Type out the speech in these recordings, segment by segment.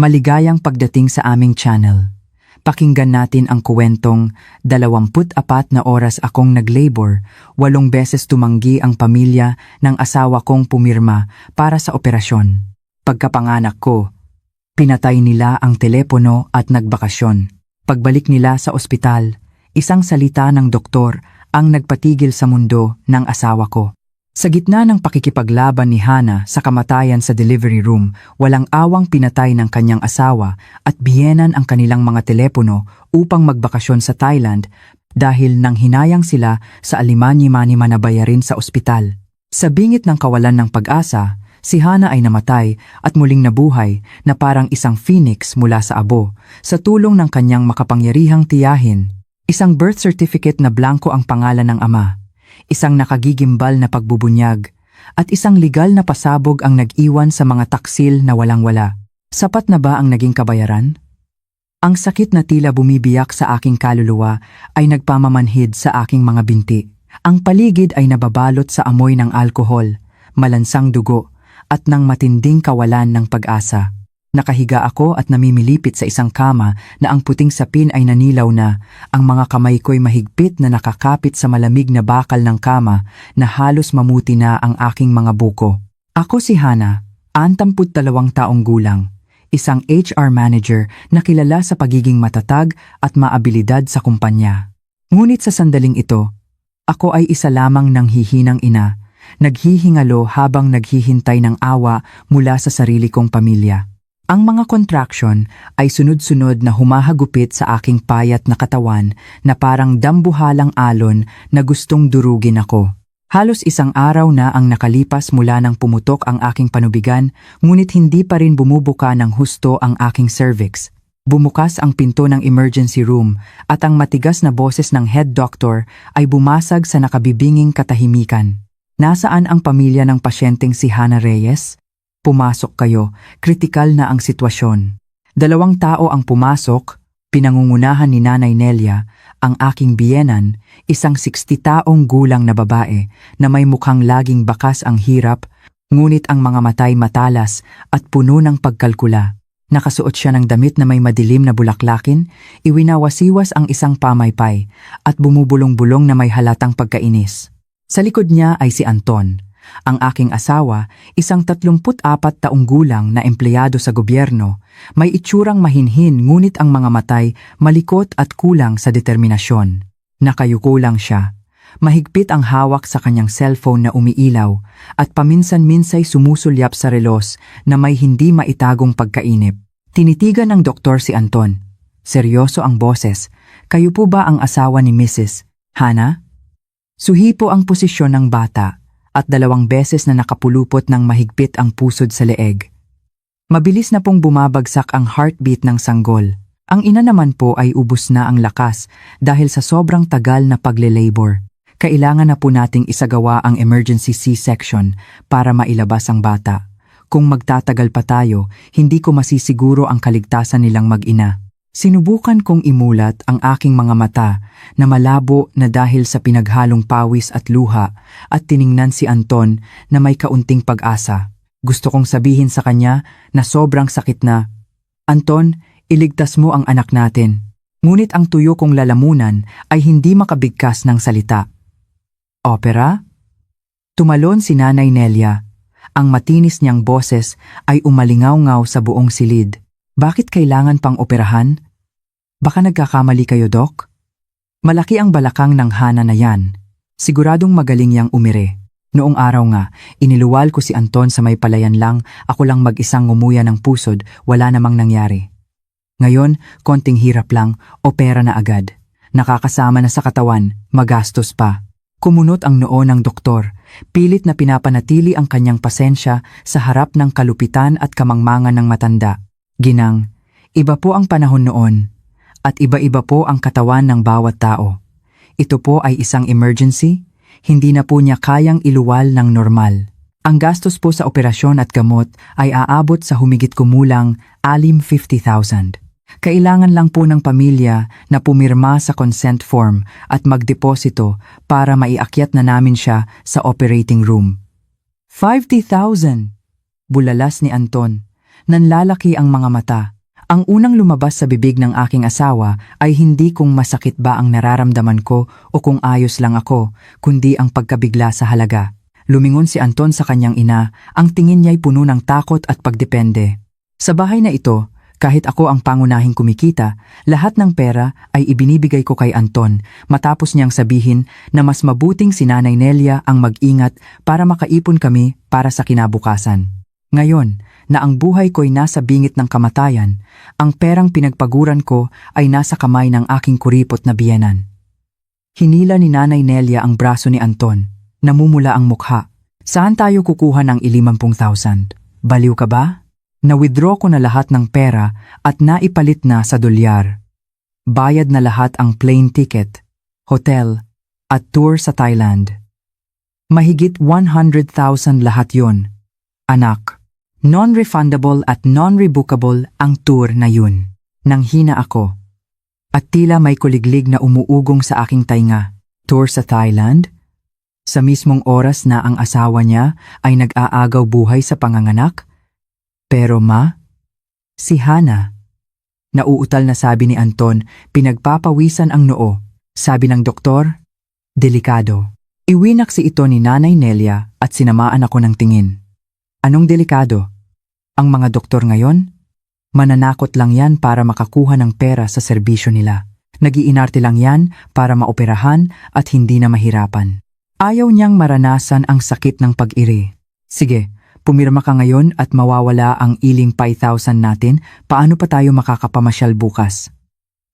Maligayang pagdating sa aming channel. Pakinggan natin ang kuwentong 24 na oras akong nag-labor, 8 beses tumanggi ang pamilya ng asawa kong pumirma para sa operasyon. Pagkapanganak ko, pinatay nila ang telepono at nagbakasyon. Pagbalik nila sa ospital, isang salita ng doktor ang nagpatigil sa mundo ng asawa ko. Sa gitna ng pakikipaglaban ni Hana sa kamatayan sa delivery room, walang awang pinatay ng kanyang asawa at biyenan ang kanilang mga telepono upang magbakasyon sa Thailand dahil nang hinayang sila sa alimany-manima na bayarin sa ospital. Sa bingit ng kawalan ng pag-asa, si Hana ay namatay at muling nabuhay na parang isang phoenix mula sa abo sa tulong ng kanyang makapangyarihang tiyahin. Isang birth certificate na blanko ang pangalan ng ama, isang nakagigimbal na pagbubunyag, at isang legal na pasabog ang nag-iwan sa mga taksil na walang-wala. Sapat na ba ang naging kabayaran? Ang sakit na tila bumibiyak sa aking kaluluwa ay nagpamamanhid sa aking mga binti. Ang paligid ay nababalot sa amoy ng alkohol, malansang dugo, at ng matinding kawalan ng pag-asa. Nakahiga ako at namimilipit sa isang kama na ang puting sapin ay nanilaw na, ang mga kamay ko'y mahigpit na nakakapit sa malamig na bakal ng kama na halos mamuti na ang aking mga buko. Ako si Hana, 62 taong gulang, isang HR manager na kilala sa pagiging matatag at maabilidad sa kumpanya. Ngunit sa sandaling ito, ako ay isa lamang ng hihinang ina, naghihingalo habang naghihintay ng awa mula sa sarili kong pamilya. Ang mga contraction ay sunod-sunod na humahagupit sa aking payat na katawan na parang dambuhalang alon na gustong durugin ako. Halos isang araw na ang nakalipas mula nang pumutok ang aking panubigan, ngunit hindi pa rin bumubuka ng husto ang aking cervix. Bumukas ang pinto ng emergency room at ang matigas na boses ng head doctor ay bumasag sa nakabibinging katahimikan. Nasaan ang pamilya ng pasyenteng si Hana Reyes? Pumasok kayo, kritikal na ang sitwasyon. 2 tao ang pumasok, pinangungunahan ni Nanay Nelia, ang aking biyenan, isang 60 taong gulang na babae na may mukhang laging bakas ang hirap, ngunit ang mga matay matalas at puno ng pagkalkula. Nakasuot siya ng damit na may madilim na bulaklakin, iwinawasiwas ang isang pamaypay, at bumubulong-bulong na may halatang pagkainis. Sa likod niya ay si Anton, ang aking asawa, isang 34 taong gulang na empleyado sa gobyerno, may itsurang mahinhin ngunit ang mga matay malikot at kulang sa determinasyon. Nakayuko lang siya. Mahigpit ang hawak sa kanyang cellphone na umiilaw at paminsan-minsay sumusulyap sa relos na may hindi maitagong pagkainip. Tinitigan ng doktor si Anton. Seryoso ang boses. Kayo po ba ang asawa ni Mrs. Hana? Suhipo ang posisyon ng bata at 2 beses na nakapulupot ng mahigpit ang pusod sa leeg. Mabilis na pong bumabagsak ang heartbeat ng sanggol. Ang ina naman po ay ubos na ang lakas dahil sa sobrang tagal na pagle-labor. Kailangan na po nating isagawa ang emergency C-section para mailabas ang bata. Kung magtatagal pa tayo, hindi ko masisiguro ang kaligtasan nilang mag-ina. Sinubukan kong imulat ang aking mga mata na malabo na dahil sa pinaghalong pawis at luha at tiningnan si Anton na may kaunting pag-asa. Gusto kong sabihin sa kanya na sobrang sakit na, "Anton, iligtas mo ang anak natin." Ngunit ang tuyo kong lalamunan ay hindi makabigkas ng salita. Opera? Tumalon si Nanay Nelia. Ang matinis niyang boses ay umalingaw-ngaw sa buong silid. Bakit kailangan pang operahan? Baka nagkakamali kayo, Dok? Malaki ang balakang ng Hana na yan. Siguradong magaling yang umire. Noong araw nga, iniluwal ko si Anton sa may palayan lang, ako lang mag-isang ngumuya ng pusod, wala namang nangyari. Ngayon, konting hirap lang, opera na agad. Nakakasama na sa katawan, magastos pa. Kumunot ang noo ng doktor, pilit na pinapanatili ang kanyang pasensya sa harap ng kalupitan at kamangmangan ng matanda. Ginang, iba po ang panahon noon, at iba-iba po ang katawan ng bawat tao. Ito po ay isang emergency, hindi na po niya kayang iluwal ng normal. Ang gastos po sa operasyon at gamot ay aabot sa humigit kumulang 50,000. Kailangan lang po ng pamilya na pumirma sa consent form at magdeposito para maiakyat na namin siya sa operating room. 50,000! Bulalas ni Anton. Nanlalaki ang mga mata. Ang unang lumabas sa bibig ng aking asawa ay hindi kung masakit ba ang nararamdaman ko o kung ayos lang ako, kundi ang pagkabigla sa halaga. Lumingon si Anton sa kanyang ina, ang tingin niya'y puno ng takot at pagdepende. Sa bahay na ito, kahit ako ang pangunahing kumikita, lahat ng pera ay ibinibigay ko kay Anton matapos niyang sabihin na mas mabuting si Nanay Nelia ang mag-ingat para makaipon kami para sa kinabukasan. Ngayon, na ang buhay ko'y nasa bingit ng kamatayan, ang perang pinagpaguran ko ay nasa kamay ng aking kuripot na biyenan. Hinila ni Nanay Nelia ang braso ni Anton. Namumula ang mukha. Saan tayo kukuha ng 50,000? Baliw ka ba? Na-withdraw ko na lahat ng pera at naipalit na sa dolyar. Bayad na lahat ang plane ticket, hotel, at tour sa Thailand. Mahigit 100,000 lahat yon. Anak. Non-refundable at non-rebookable ang tour na yun. Nanghina ako. At tila may kuliglig na umuugong sa aking tainga. Tour sa Thailand? Sa mismong oras na ang asawa niya ay nag-aagaw buhay sa panganganak? Pero ma? Si Hana. Nauutal na sabi ni Anton, pinagpapawisan ang noo. Sabi ng doktor, delikado. Iwinaksi ito ni Nanay Nelia at sinamaan ako ng tingin. Anong delikado? Ang mga doktor ngayon? Mananakot lang yan para makakuha ng pera sa serbisyo nila. Nag-iinarte lang yan para maoperahan at hindi na mahirapan. Ayaw niyang maranasan ang sakit ng pag-iri. Sige, pumirma ka ngayon at mawawala ang iling 5,000 natin, paano pa tayo makakapamasyal bukas?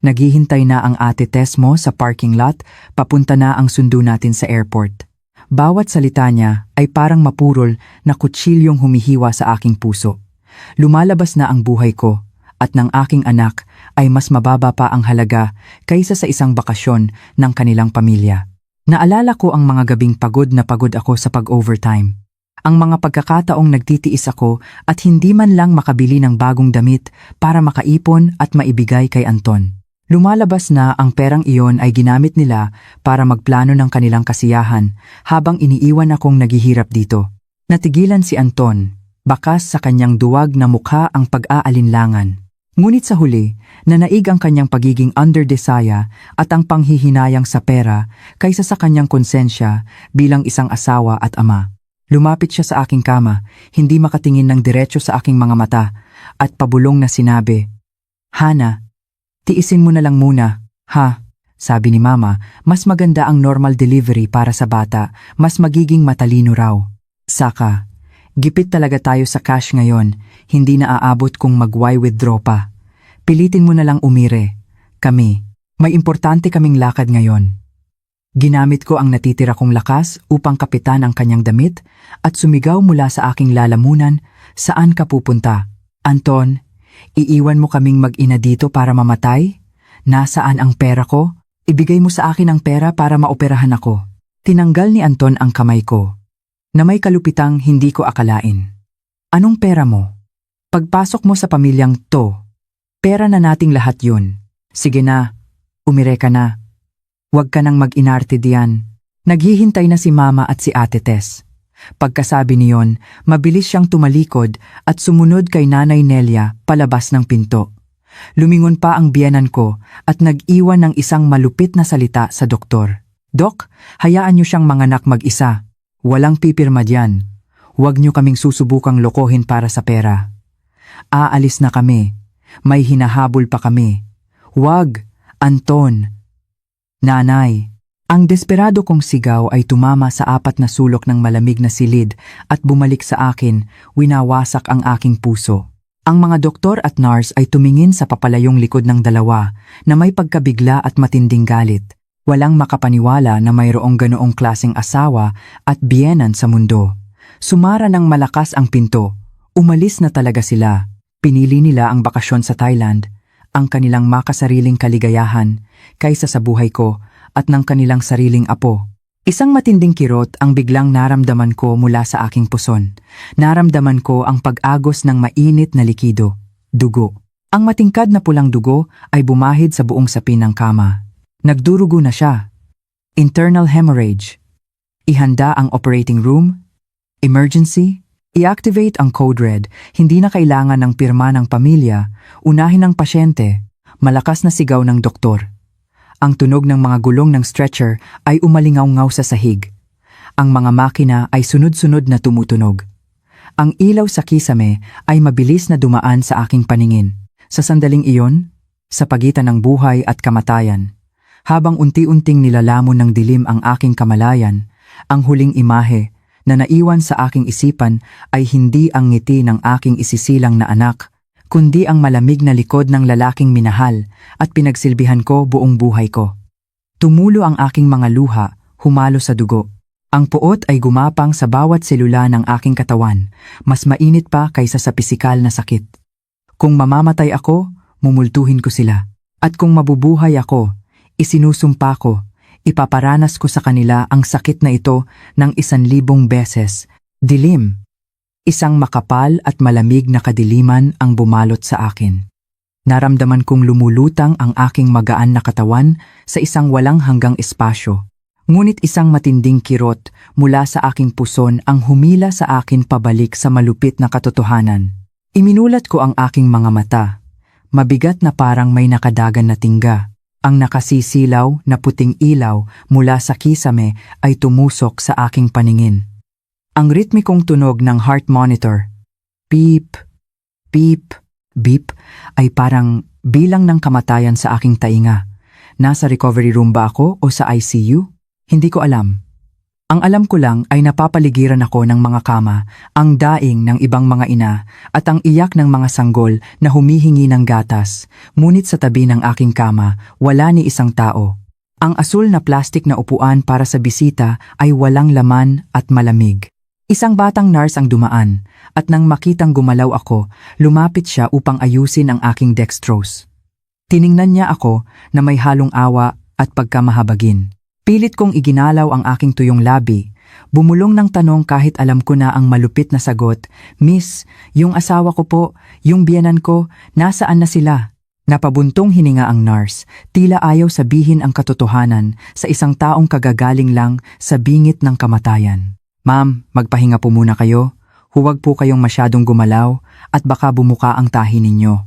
Naghihintay na ang ate Tess mo sa parking lot, papunta na ang sundo natin sa airport. Bawat salita niya ay parang mapurol na kutsilyong humihiwa sa aking puso. Lumalabas na ang buhay ko at ng aking anak ay mas mababa pa ang halaga kaysa sa isang bakasyon ng kanilang pamilya. Naalala ko ang mga gabing pagod na pagod ako sa pag-overtime. Ang mga pagkakataong nagtitiis ako at hindi man lang makabili ng bagong damit para makaipon at maibigay kay Anton. Lumalabas na ang perang iyon ay ginamit nila para magplano ng kanilang kasiyahan habang iniiwan akong naghihirap dito. Natigilan si Anton, bakas sa kanyang duwag na mukha ang pag-aalinlangan. Ngunit sa huli, nanaig ang kanyang pagiging underdesaya at ang panghihinayang sa pera kaysa sa kanyang konsensya bilang isang asawa at ama. Lumapit siya sa aking kama, hindi makatingin ng diretso sa aking mga mata, at pabulong na sinabi, Hana, tiisin mo na lang muna, ha? Sabi ni Mama, mas maganda ang normal delivery para sa bata, mas magiging matalino raw. Saka, gipit talaga tayo sa cash ngayon, hindi na aabot kung mag-withdraw pa. Pilitin mo na lang umire. Kami, may importante kaming lakad ngayon. Ginamit ko ang natitira kong lakas upang kapitan ang kanyang damit at sumigaw mula sa aking lalamunan, saan ka pupunta? Anton, iiwan mo kaming mag-ina dito para mamatay? Nasaan ang pera ko? Ibigay mo sa akin ang pera para maoperahan ako. Tinanggal ni Anton ang kamay ko, na may kalupitang hindi ko akalain. Anong pera mo? Pagpasok mo sa pamilyang to, pera na nating lahat yun. Sige na, umire ka na. Huwag ka nang mag-inarte diyan. Naghihintay na si Mama at si Ate Tess. Pagkasabi niyon, mabilis siyang tumalikod at sumunod kay Nanay Nelia palabas ng pinto. Lumingon pa ang biyenan ko at nag-iwan ng isang malupit na salita sa doktor. Dok, hayaan niyo siyang manganak mag-isa. Walang pipirma diyan. Huwag niyo kaming susubukang lokohin para sa pera. Aalis na kami. May hinahabol pa kami. Huwag, Anton. Nanay, ang desperado kong sigaw ay tumama sa apat na sulok ng malamig na silid at bumalik sa akin, winawasak ang aking puso. Ang mga doktor at nurse ay tumingin sa papalayong likod ng dalawa na may pagkabigla at matinding galit. Walang makapaniwala na mayroong ganoong klaseng asawa at biyenan sa mundo. Sumara ng malakas ang pinto. Umalis na talaga sila. Pinili nila ang bakasyon sa Thailand, ang kanilang makasariling kaligayahan, kaysa sa buhay ko at ng kanilang sariling apo. Isang matinding kirot ang biglang naramdaman ko mula sa aking puson. Naramdaman ko ang pag-agos ng mainit na likido, dugo. Ang matingkad na pulang dugo ay bumahid sa buong sapin ng kama. Nagdurugo na siya. Internal hemorrhage. Ihanda ang operating room. Emergency. I-activate ang code red, hindi na kailangan ng pirma ng pamilya, unahin ng pasyente, malakas na sigaw ng doktor. Ang tunog ng mga gulong ng stretcher ay umalingaw-ngaw sa sahig. Ang mga makina ay sunod-sunod na tumutunog. Ang ilaw sa kisame ay mabilis na dumaan sa aking paningin. Sa sandaling iyon, sa pagitan ng buhay at kamatayan, habang unti-unting nilalamon ng dilim ang aking kamalayan, ang huling imahe na naiwan sa aking isipan ay hindi ang ngiti ng aking isisilang na anak, kundi ang malamig na likod ng lalaking minahal at pinagsilbihan ko buong buhay ko. Tumulo ang aking mga luha, humalo sa dugo. Ang puot ay gumapang sa bawat selula ng aking katawan, mas mainit pa kaysa sa pisikal na sakit. Kung mamamatay ako, mumultuhin ko sila. At kung mabubuhay ako, isinusumpa ko, ipaparanas ko sa kanila ang sakit na ito ng 1,000 beses. Dilim. Isang makapal at malamig na kadiliman ang bumalot sa akin. Naramdaman kong lumulutang ang aking magaan na katawan sa isang walang hanggang espasyo. Ngunit isang matinding kirot mula sa aking puson ang humila sa akin pabalik sa malupit na katotohanan. Iminulat ko ang aking mga mata. Mabigat na parang may nakadagan na tingga. Ang nakasisilaw na puting ilaw mula sa kisame ay tumusok sa aking paningin. Ang ritmikong tunog ng heart monitor, beep, beep, beep, ay parang bilang ng kamatayan sa aking tainga. Nasa recovery room ba ako o sa ICU? Hindi ko alam. Ang alam ko lang ay napapaligiran ako ng mga kama, ang daing ng ibang mga ina, at ang iyak ng mga sanggol na humihingi ng gatas. Ngunit sa tabi ng aking kama, wala ni isang tao. Ang asul na plastik na upuan para sa bisita ay walang laman at malamig. Isang batang nurse ang dumaan, at nang makitang gumalaw ako, lumapit siya upang ayusin ang aking dextrose. Tiningnan niya ako na may halong awa at pagkamahabagin. Pilit kong iginalaw ang aking tuyong labi. Bumulong ng tanong kahit alam ko na ang malupit na sagot, "Miss, yung asawa ko po, yung biyenan ko, nasaan na sila?" Napabuntong hininga ang nurse, tila ayaw sabihin ang katotohanan sa isang taong kagagaling lang sa bingit ng kamatayan. "Ma'am, magpahinga po muna kayo. Huwag po kayong masyadong gumalaw at baka bumuka ang tahi ninyo.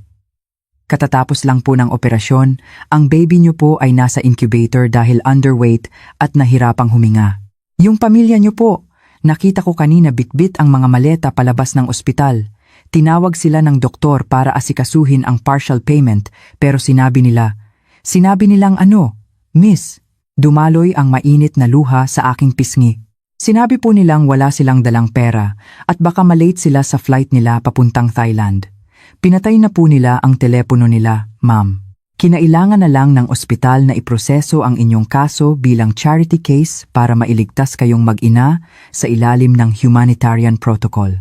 Katatapos lang po ng operasyon, ang baby niyo po ay nasa incubator dahil underweight at nahirapang huminga. Yung pamilya niyo po, nakita ko kanina bitbit ang mga maleta palabas ng ospital. Tinawag sila ng doktor para asikasuhin ang partial payment pero sinabi nilang ano, Miss, dumaloy ang mainit na luha sa aking pisngi. Sinabi po nilang wala silang dalang pera at baka malate sila sa flight nila papuntang Thailand. Pinatay na po nila ang telepono nila, ma'am. Kinailangan na lang ng ospital na iproseso ang inyong kaso bilang charity case para mailigtas kayong mag-ina sa ilalim ng humanitarian protocol.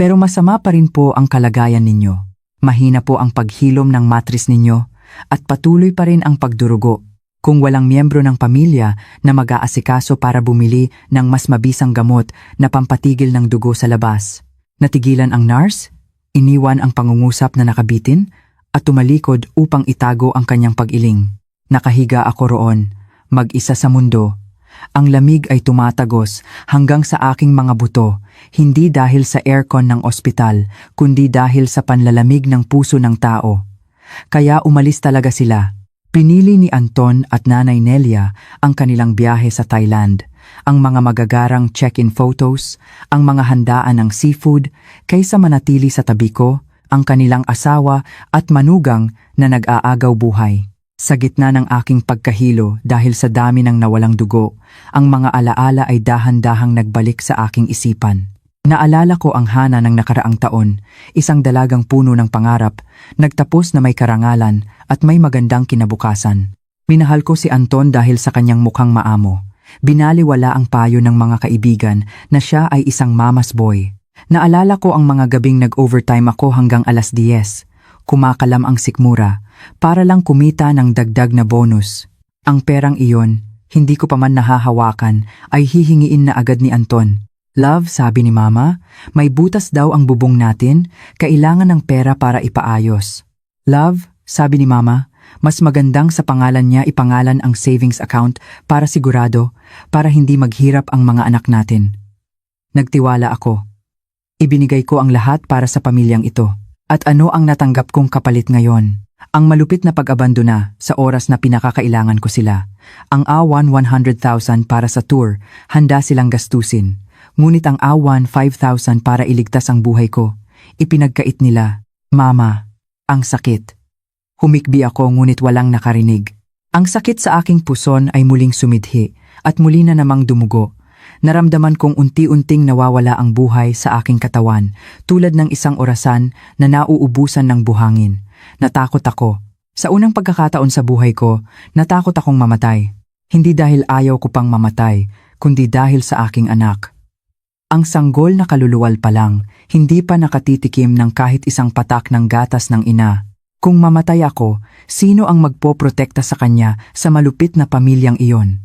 Pero masama pa rin po ang kalagayan ninyo. Mahina po ang paghilom ng matris ninyo at patuloy pa rin ang pagdurugo. Kung walang miyembro ng pamilya na mag-aasikaso para bumili ng mas mabisang gamot na pampatigil ng dugo sa labas. Natigilan ang nurse? Iniwan ang pangungusap na nakabitin at tumalikod upang itago ang kanyang pag-iling. Nakahiga ako roon, mag-isa sa mundo. Ang lamig ay tumatagos hanggang sa aking mga buto, hindi dahil sa aircon ng ospital, kundi dahil sa panlalamig ng puso ng tao. Kaya umalis talaga sila. Pinili ni Anton at Nanay Nelia ang kanilang biyahe sa Thailand. Ang mga magagarang check-in photos, ang mga handaan ng seafood, kaysa manatili sa tabi ko, ang kanilang asawa at manugang na nag-aagaw buhay. Sa gitna ng aking pagkahilo dahil sa dami ng nawalang dugo, ang mga alaala ay dahan-dahang nagbalik sa aking isipan. Naalala ko ang Hana ng nakaraang taon, isang dalagang puno ng pangarap, nagtapos na may karangalan at may magandang kinabukasan. Minahal ko si Anton dahil sa kanyang mukhang maamo. Binaliwala ang payo ng mga kaibigan na siya ay isang mama's boy. Naalala ko ang mga gabing nag-overtime ako hanggang 10:00. Kumakalam ang sikmura para lang kumita ng dagdag na bonus. Ang perang iyon, hindi ko pa man nahahawakan, ay hihingiin na agad ni Anton. "Love," sabi ni Mama, "may butas daw ang bubong natin, kailangan ng pera para ipaayos." "Love," sabi ni Mama, "mas magandang sa pangalan niya ipangalan ang savings account para sigurado, para hindi maghirap ang mga anak natin." Nagtiwala ako. Ibinigay ko ang lahat para sa pamilyang ito. At ano ang natanggap kong kapalit ngayon? Ang malupit na pag-abandona sa oras na pinakakailangan ko sila. Ang awan 100,000 para sa tour, handa silang gastusin. Ngunit ang awan 5,000 para iligtas ang buhay ko. Ipinagkait nila, Mama, ang sakit. Humikbi ako ngunit walang nakarinig. Ang sakit sa aking puson ay muling sumidhi at muli na namang dumugo. Naramdaman kong unti-unting nawawala ang buhay sa aking katawan, tulad ng isang orasan na nauubusan ng buhangin. Natakot ako. Sa unang pagkakataon sa buhay ko, natakot akong mamatay. Hindi dahil ayaw ko pang mamatay, kundi dahil sa aking anak. Ang sanggol na kaluluwal pa lang, hindi pa nakatitikim ng kahit isang patak ng gatas ng ina. Kung mamatay ako, sino ang magpoprotekta sa kanya sa malupit na pamilyang iyon?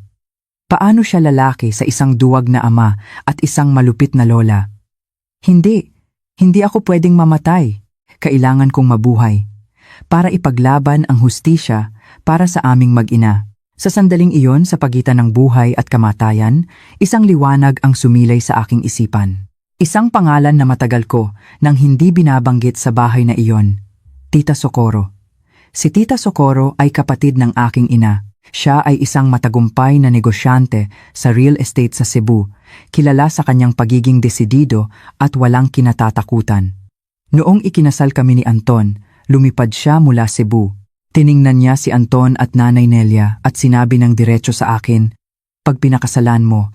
Paano siya lalaki sa isang duwag na ama at isang malupit na lola? Hindi ako pwedeng mamatay. Kailangan kong mabuhay. Para ipaglaban ang hustisya para sa aming mag-ina. Sa sandaling iyon sa pagitan ng buhay at kamatayan, isang liwanag ang sumilay sa aking isipan. Isang pangalan na matagal ko nang hindi binabanggit sa bahay na iyon. Tita Socorro. Si Tita Socorro ay kapatid ng aking ina. Siya ay isang matagumpay na negosyante sa real estate sa Cebu, kilala sa kanyang pagiging desidido at walang kinatatakutan. Noong ikinasal kami ni Anton, lumipad siya mula Cebu. Tiningnan niya si Anton at Nanay Nelia at sinabi ng diretso sa akin, "Pag pinakasalan mo,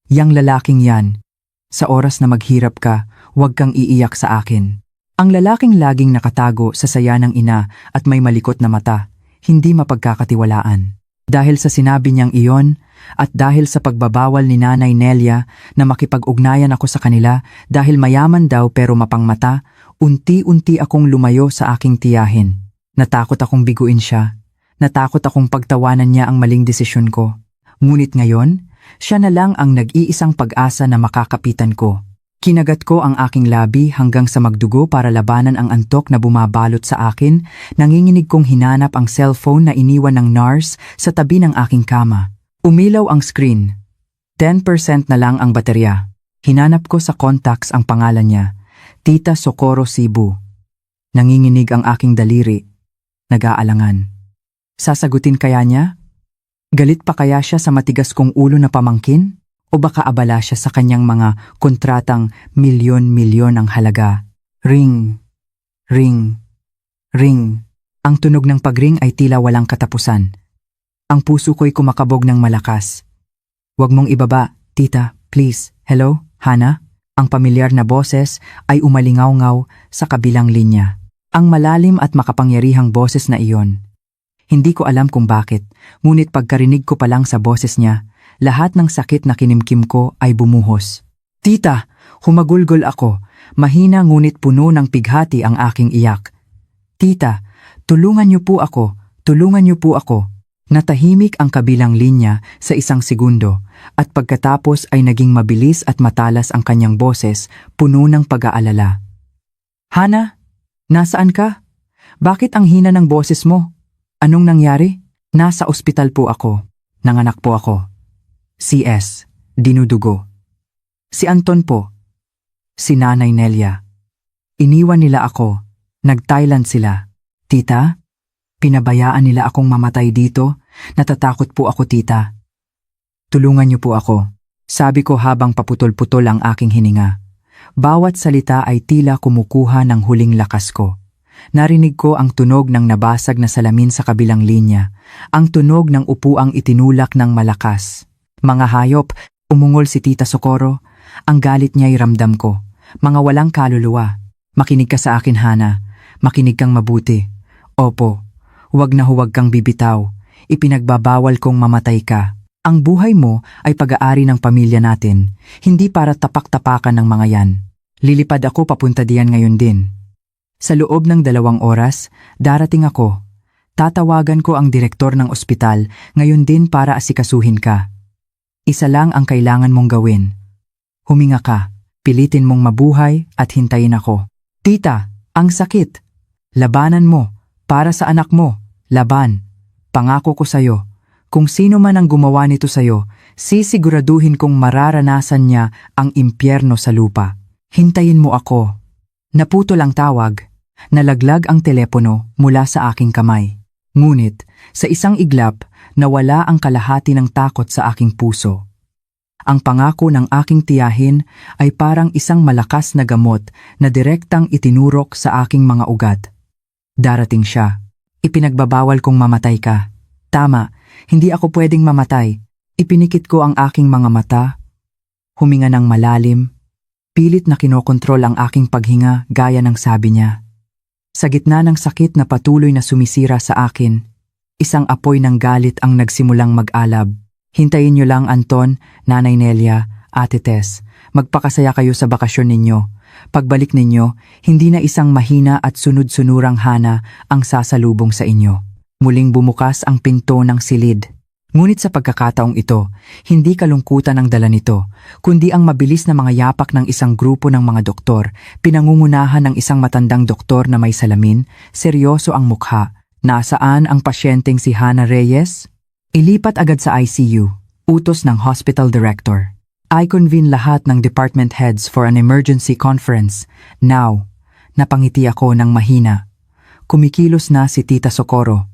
yang lalaking yan, sa oras na maghirap ka, huwag kang iiyak sa akin." Ang lalaking laging nakatago sa saya ng ina at may malikot na mata, hindi mapagkakatiwalaan. Dahil sa sinabi niyang iyon at dahil sa pagbabawal ni Nanay Nelia na makipag-ugnayan ako sa kanila dahil mayaman daw pero mapangmata, unti-unti akong lumayo sa aking tiyahin. Natakot akong biguin siya. Natakot akong pagtawanan niya ang maling desisyon ko. Ngunit ngayon, siya na lang ang nag-iisang pag-asa na makakapitan ko. Kinagat ko ang aking labi hanggang sa magdugo para labanan ang antok na bumabalot sa akin, nanginginig kong hinanap ang cellphone na iniwan ng nurse sa tabi ng aking kama. Umilaw ang screen. 10% na lang ang baterya. Hinanap ko sa contacts ang pangalan niya, Tita Socorro Cebu. Nanginginig ang aking daliri. Nag-aalangan. Sasagutin kaya niya? Galit pa kaya siya sa matigas kong ulo na pamangkin? O baka abala siya sa kanyang mga kontratang milyon-milyon ang halaga? Ring, ring, ring. Ang tunog ng pagring ay tila walang katapusan. Ang puso ko'y kumakabog ng malakas. "Huwag mong ibaba, tita, please. Hello, Hana?" Ang pamilyar na boses ay umalingaw-ngaw sa kabilang linya. Ang malalim at makapangyarihang boses na iyon. Hindi ko alam kung bakit, ngunit pagkarinig ko pa lang sa boses niya, lahat ng sakit na kinimkim ko ay bumuhos. "Tita!" Humagulgol ako. Mahina ngunit puno ng pighati ang aking iyak. "Tita, tulungan niyo po ako. Tulungan niyo po ako." Natahimik ang kabilang linya sa isang segundo at pagkatapos ay naging mabilis at matalas ang kanyang boses, puno ng pag-aalala. "Hana, nasaan ka? Bakit ang hina ng boses mo? Anong nangyari?" "Nasa ospital po ako. Nanganak po ako." CS, dinudugo. "Si Anton po." "Si Nanay Nelia." "Iniwan nila ako. Nag-Thailand sila." "Tita, pinabayaan nila akong mamatay dito. Natatakot po ako, tita." "Tulungan niyo po ako," sabi ko habang paputol-putol ang aking hininga. Bawat salita ay tila kumukuha ng huling lakas ko. Narinig ko ang tunog ng nabasag na salamin sa kabilang linya, ang tunog ng upuang itinulak ng malakas. "Mga hayop," umungol si Tita Socorro. Ang galit niya'y ramdam ko. "Mga walang kaluluwa. Makinig ka sa akin, Hana. Makinig kang mabuti. Opo, huwag na huwag kang bibitaw. Ipinagbabawal kong mamatay ka. Ang buhay mo ay pag-aari ng pamilya natin, hindi para tapak-tapakan ng mga yan. Lilipad ako papunta diyan ngayon din. Sa loob ng 2 oras, darating ako. Tatawagan ko ang direktor ng ospital ngayon din para asikasuhin ka. Isa lang ang kailangan mong gawin. Huminga ka, pilitin mong mabuhay at hintayin ako." "Tita, ang sakit." "Labanan mo, para sa anak mo, laban. Pangako ko sa'yo, kung sino man ang gumawa nito sa'yo, sisiguraduhin kong mararanasan niya ang impyerno sa lupa." Hintayin mo ako. Naputol ang tawag. Nalaglag ang telepono mula sa aking kamay. Ngunit, sa isang iglap, nawala ang kalahati ng takot sa aking puso. Ang pangako ng aking tiyahin ay parang isang malakas na gamot na direktang itinurok sa aking mga ugat. Darating siya. Ipinagbabawal kong mamatay ka. Tama, hindi ako pwedeng mamatay. Ipinikit ko ang aking mga mata. Huminga ng malalim. Pilit na kinokontrol ang aking paghinga gaya ng sabi niya. Sa gitna ng sakit na patuloy na sumisira sa akin, isang apoy ng galit ang nagsimulang mag-alab. Hintayin niyo lang, Anton, Nanay Nelia, Ate Tess. Magpakasaya kayo sa bakasyon ninyo. Pagbalik ninyo, hindi na isang mahina at sunod-sunurang hana ang sasalubong sa inyo. Muling bumukas ang pinto ng silid. Ngunit sa pagkakataong ito, hindi kalungkutan ang dala nito, kundi ang mabilis na mga yapak ng isang grupo ng mga doktor, pinangungunahan ng isang matandang doktor na may salamin, seryoso ang mukha. Nasaan ang pasyenteng si Hannah Reyes? Ilipat agad sa ICU, utos ng hospital director. I-convene lahat ng department heads for an emergency conference. Now, napangiti ako ng mahina. Kumikilos na si Tita Socorro.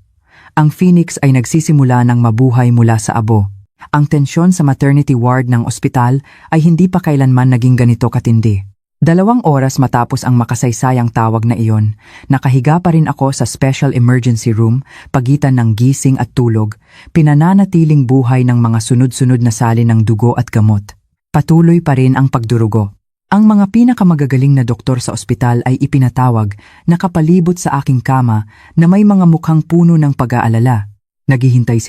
Ang Phoenix ay nagsisimula ng mabuhay mula sa abo. Ang tensyon sa maternity ward ng ospital ay hindi pa kailanman naging ganito katindi. 2 oras matapos ang makasaysayang tawag na iyon, nakahiga pa rin ako sa special emergency room, pagitan ng gising at tulog, pinananatiling buhay ng mga sunod-sunod na sali ng dugo at gamot. Patuloy pa rin ang pagdurugo. Ang mga pinakamagagaling na doktor sa ospital ay ipinatawag, nakapalibot sa aking kama na may mga mukhang puno ng pag-aalala. Naghihintay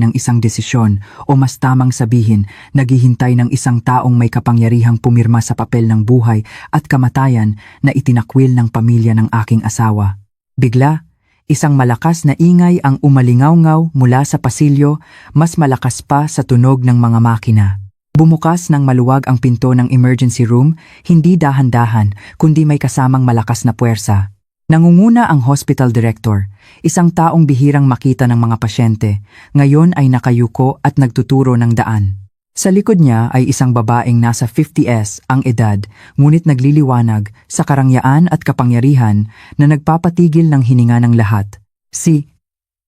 ng isang desisyon o mas tamang sabihin, naghihintay ng isang taong may kapangyarihang pumirma sa papel ng buhay at kamatayan na itinakwil ng pamilya ng aking asawa. Bigla, isang malakas na ingay ang umalingaw-ngaw mula sa pasilyo, mas malakas pa sa tunog ng mga makina. Bumukas ng maluwag ang pinto ng emergency room, hindi dahan-dahan, kundi may kasamang malakas na puwersa. Nangunguna ang hospital director, isang taong bihirang makita ng mga pasyente, ngayon ay nakayuko at nagtuturo ng daan. Sa likod niya ay isang babaeng nasa 50s ang edad, ngunit nagliliwanag sa karangyaan at kapangyarihan na nagpapatigil ng hininga ng lahat. Si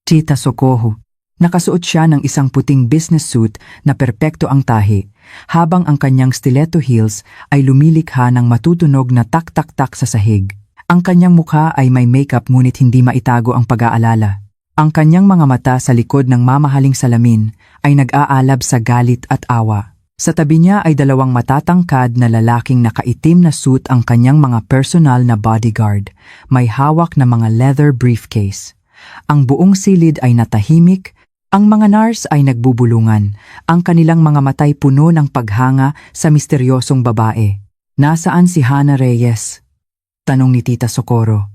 Tita Socorro. Nakasuot siya ng isang puting business suit na perpekto ang tahi, habang ang kanyang stiletto heels ay lumilikha ng matutunog na tak-tak-tak sa sahig. Ang kanyang mukha ay may makeup ngunit hindi maitago ang pag-aalala. Ang kanyang mga mata sa likod ng mamahaling salamin ay nag-aalab sa galit at awa. Sa tabi niya ay 2 matatangkad na lalaking nakaitim na suit ang kanyang mga personal na bodyguard, may hawak na mga leather briefcase. Ang buong silid ay natahimik. Ang mga nurse ay nagbubulungan, ang kanilang mga matay puno ng paghanga sa misteryosong babae. Nasaan si Hannah Reyes? Tanong ni Tita Socorro.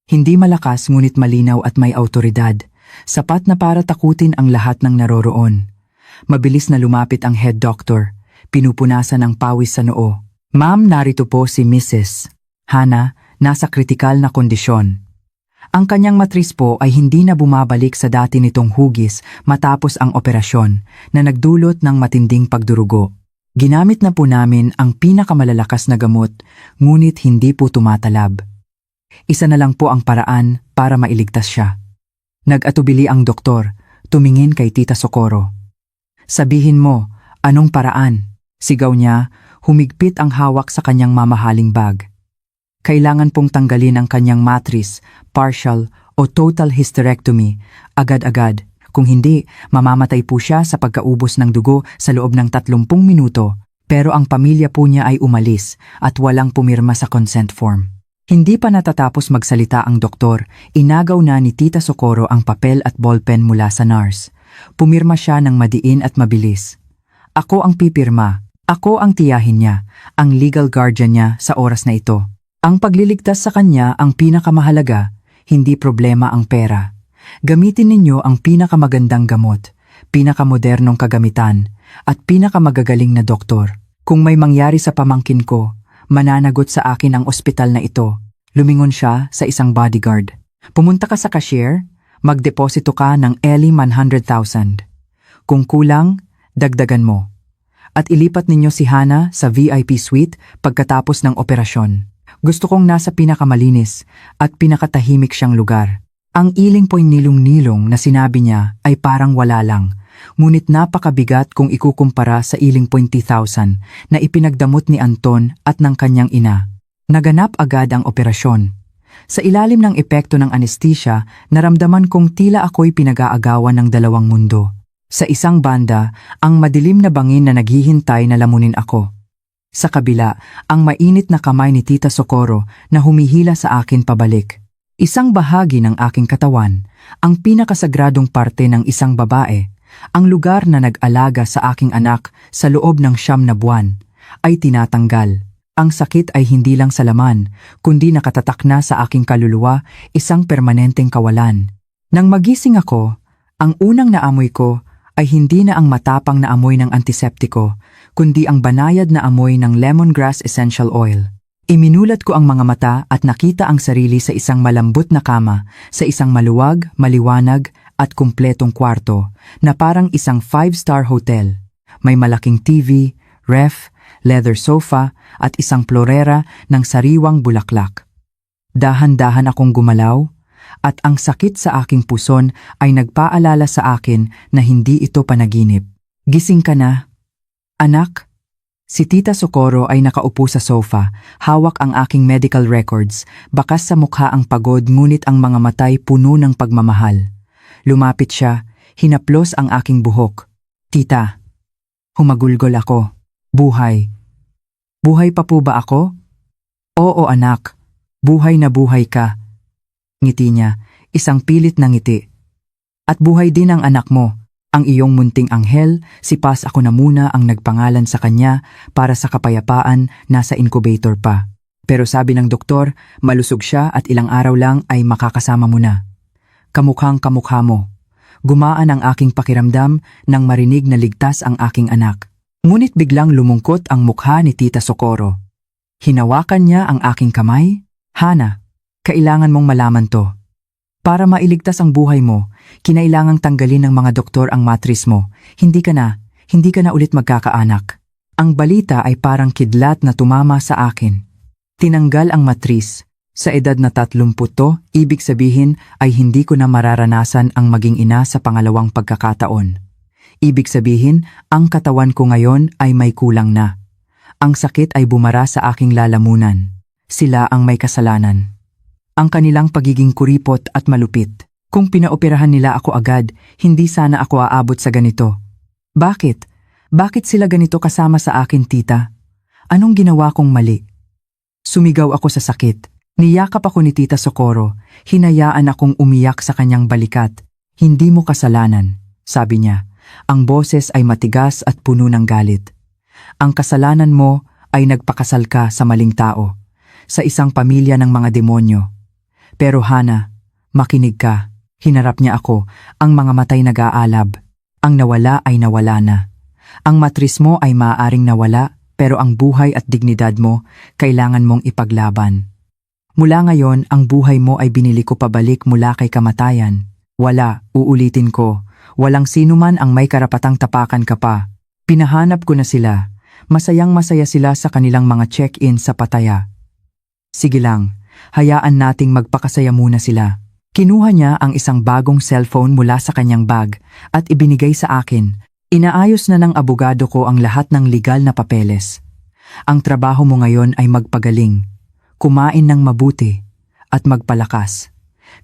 Hindi malakas ngunit malinaw at may autoridad, sapat na para takutin ang lahat ng naroroon. Mabilis na lumapit ang head doctor, pinupunasan ang pawis sa noo. Ma'am, narito po si Mrs. Hannah, nasa kritikal na kondisyon. Ang kanyang matris po ay hindi na bumabalik sa dati nitong hugis matapos ang operasyon na nagdulot ng matinding pagdurugo. Ginamit na po namin ang pinakamalalakas na gamot, ngunit hindi po tumatalab. Isa na lang po ang paraan para mailigtas siya. Nag-atubili ang doktor, tumingin kay Tita Socorro. Sabihin mo, anong paraan? Sigaw niya, humigpit ang hawak sa kanyang mamahaling bag. Kailangan pong tanggalin ang kanyang matris, partial o total hysterectomy, agad-agad. Kung hindi, mamamatay po siya sa pagkaubos ng dugo sa loob ng 30 minuto. Pero ang pamilya po niya ay umalis at walang pumirma sa consent form. Hindi pa natatapos magsalita ang doktor, inagaw na ni Tita Socorro ang papel at ballpen mula sa nurse. Pumirma siya ng madiin at mabilis. Ako ang pipirma, ako ang tiyahin niya, ang legal guardian niya sa oras na ito. Ang pagliligtas sa kanya ang pinakamahalaga, hindi problema ang pera. Gamitin ninyo ang pinakamagandang gamot, pinakamodernong kagamitan, at pinakamagagaling na doktor. Kung may mangyari sa pamangkin ko, mananagot sa akin ang ospital na ito. Lumingon siya sa isang bodyguard. Pumunta ka sa cashier, magdeposito ka ng 100,000. Kung kulang, dagdagan mo. at ilipat ninyo si Hana sa VIP suite pagkatapos ng operasyon. Gusto kong nasa pinakamalinis at pinakatahimik siyang lugar. Ang iling po'y nilong-nilong na sinabi niya ay parang wala lang, ngunit napakabigat kung ikukumpara sa iling 20,000 na ipinagdamot ni Anton at ng kanyang ina. Naganap agad ang operasyon. Sa ilalim ng epekto ng anesthesia, naramdaman kong tila ako'y pinag-aagawan ng dalawang mundo. Sa isang banda, ang madilim na bangin na naghihintay na lamunin ako. Sa kabila, ang mainit na kamay ni Tita Socorro na humihila sa akin pabalik. Isang bahagi ng aking katawan, ang pinakasagradong parte ng isang babae, ang lugar na nag-alaga sa aking anak sa loob ng 9 na buwan, ay tinatanggal. Ang sakit ay hindi lang sa laman, kundi nakatatak na sa aking kaluluwa, isang permanenteng kawalan. Nang magising ako, ang unang naamoy ko ay hindi na ang matapang na amoy ng antiseptiko, kundi ang banayad na amoy ng lemongrass essential oil. Iminulat ko ang mga mata at nakita ang sarili sa isang malambot na kama, sa isang maluwag, maliwanag at kumpletong kwarto na parang isang 5-star hotel. May malaking TV, ref, leather sofa at isang florera ng sariwang bulaklak. Dahan-dahan akong gumalaw at ang sakit sa aking puson ay nagpaalala sa akin na hindi ito panaginip. Gising ka na, anak? Si Tita Socorro ay nakaupo sa sofa, hawak ang aking medical records, bakas sa mukha ang pagod ngunit ang mga matay puno ng pagmamahal. Lumapit siya, hinaplos ang aking buhok. Tita, humagulgol ako. Buhay. Buhay pa po ba ako? Oo anak, buhay na buhay ka. Ngiti niya, isang pilit na ngiti. At buhay din ang anak mo. Ang iyong munting anghel, si Paz ako na muna ang nagpangalan sa kanya para sa kapayapaan, nasa incubator pa. Pero sabi ng doktor, malusog siya at ilang araw lang ay makakasama mo na. Kamukhang kamukha mo. Gumaan ang aking pakiramdam nang marinig na ligtas ang aking anak. Ngunit biglang lumungkot ang mukha ni Tita Socorro. Hinawakan niya ang aking kamay. Hana, kailangan mong malaman to. Para mailigtas ang buhay mo, kinailangang tanggalin ng mga doktor ang matris mo. Hindi ka na ulit magkakaanak. Ang balita ay parang kidlat na tumama sa akin. Tinanggal ang matris. Sa edad na 30 to, ibig sabihin ay hindi ko na mararanasan ang maging ina sa pangalawang pagkakataon. Ibig sabihin, ang katawan ko ngayon ay may kulang na. Ang sakit ay bumara sa aking lalamunan. Sila ang may kasalanan. Ang kanilang pagiging kuripot at malupit. Kung pinaoperahan nila ako agad, hindi sana ako aabot sa ganito. Bakit? Bakit sila ganito kasama sa akin, tita? Anong ginawa kong mali? Sumigaw ako sa sakit. Niyakap ako ni Tita Socorro. Hinayaan akong umiyak sa kanyang balikat. Hindi mo kasalanan, sabi niya. Ang boses ay matigas at puno ng galit. Ang kasalanan mo ay nagpakasal ka sa maling tao, sa isang pamilya ng mga demonyo. Pero Hana, makinig ka. Hinarap niya ako, ang mga matay nag-aalab. Ang nawala ay nawala na. Ang matris mo ay maaaring nawala, pero ang buhay at dignidad mo, kailangan mong ipaglaban. Mula ngayon, ang buhay mo ay binili ko pabalik mula kay kamatayan. Wala, uulitin ko, walang sinuman ang may karapatang tapakan ka pa. Pinahanap ko na sila. Masayang-masaya sila sa kanilang mga check-in sa Pattaya. Sige lang. Hayaan nating magpakasaya muna sila. Kinuha niya ang isang bagong cellphone mula sa kanyang bag at ibinigay sa akin. Inaayos na ng abogado ko ang lahat ng legal na papeles. Ang trabaho mo ngayon ay magpagaling, kumain ng mabuti, at magpalakas.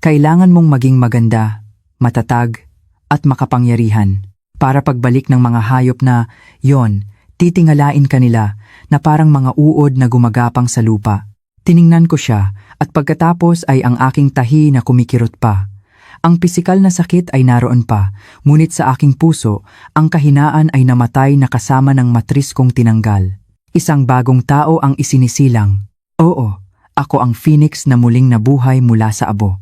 Kailangan mong maging maganda, matatag, at makapangyarihan. Para pagbalik ng mga hayop na, yon, titingalain kanila na parang mga uod na gumagapang sa lupa. Tiningnan ko siya at pagkatapos ay ang aking tahi na kumikirot pa. Ang pisikal na sakit ay naroon pa, ngunit sa aking puso, ang kahinaan ay namatay na kasama ng matris kong tinanggal. Isang bagong tao ang isinisilang. Oo, ako ang phoenix na muling nabuhay mula sa abo.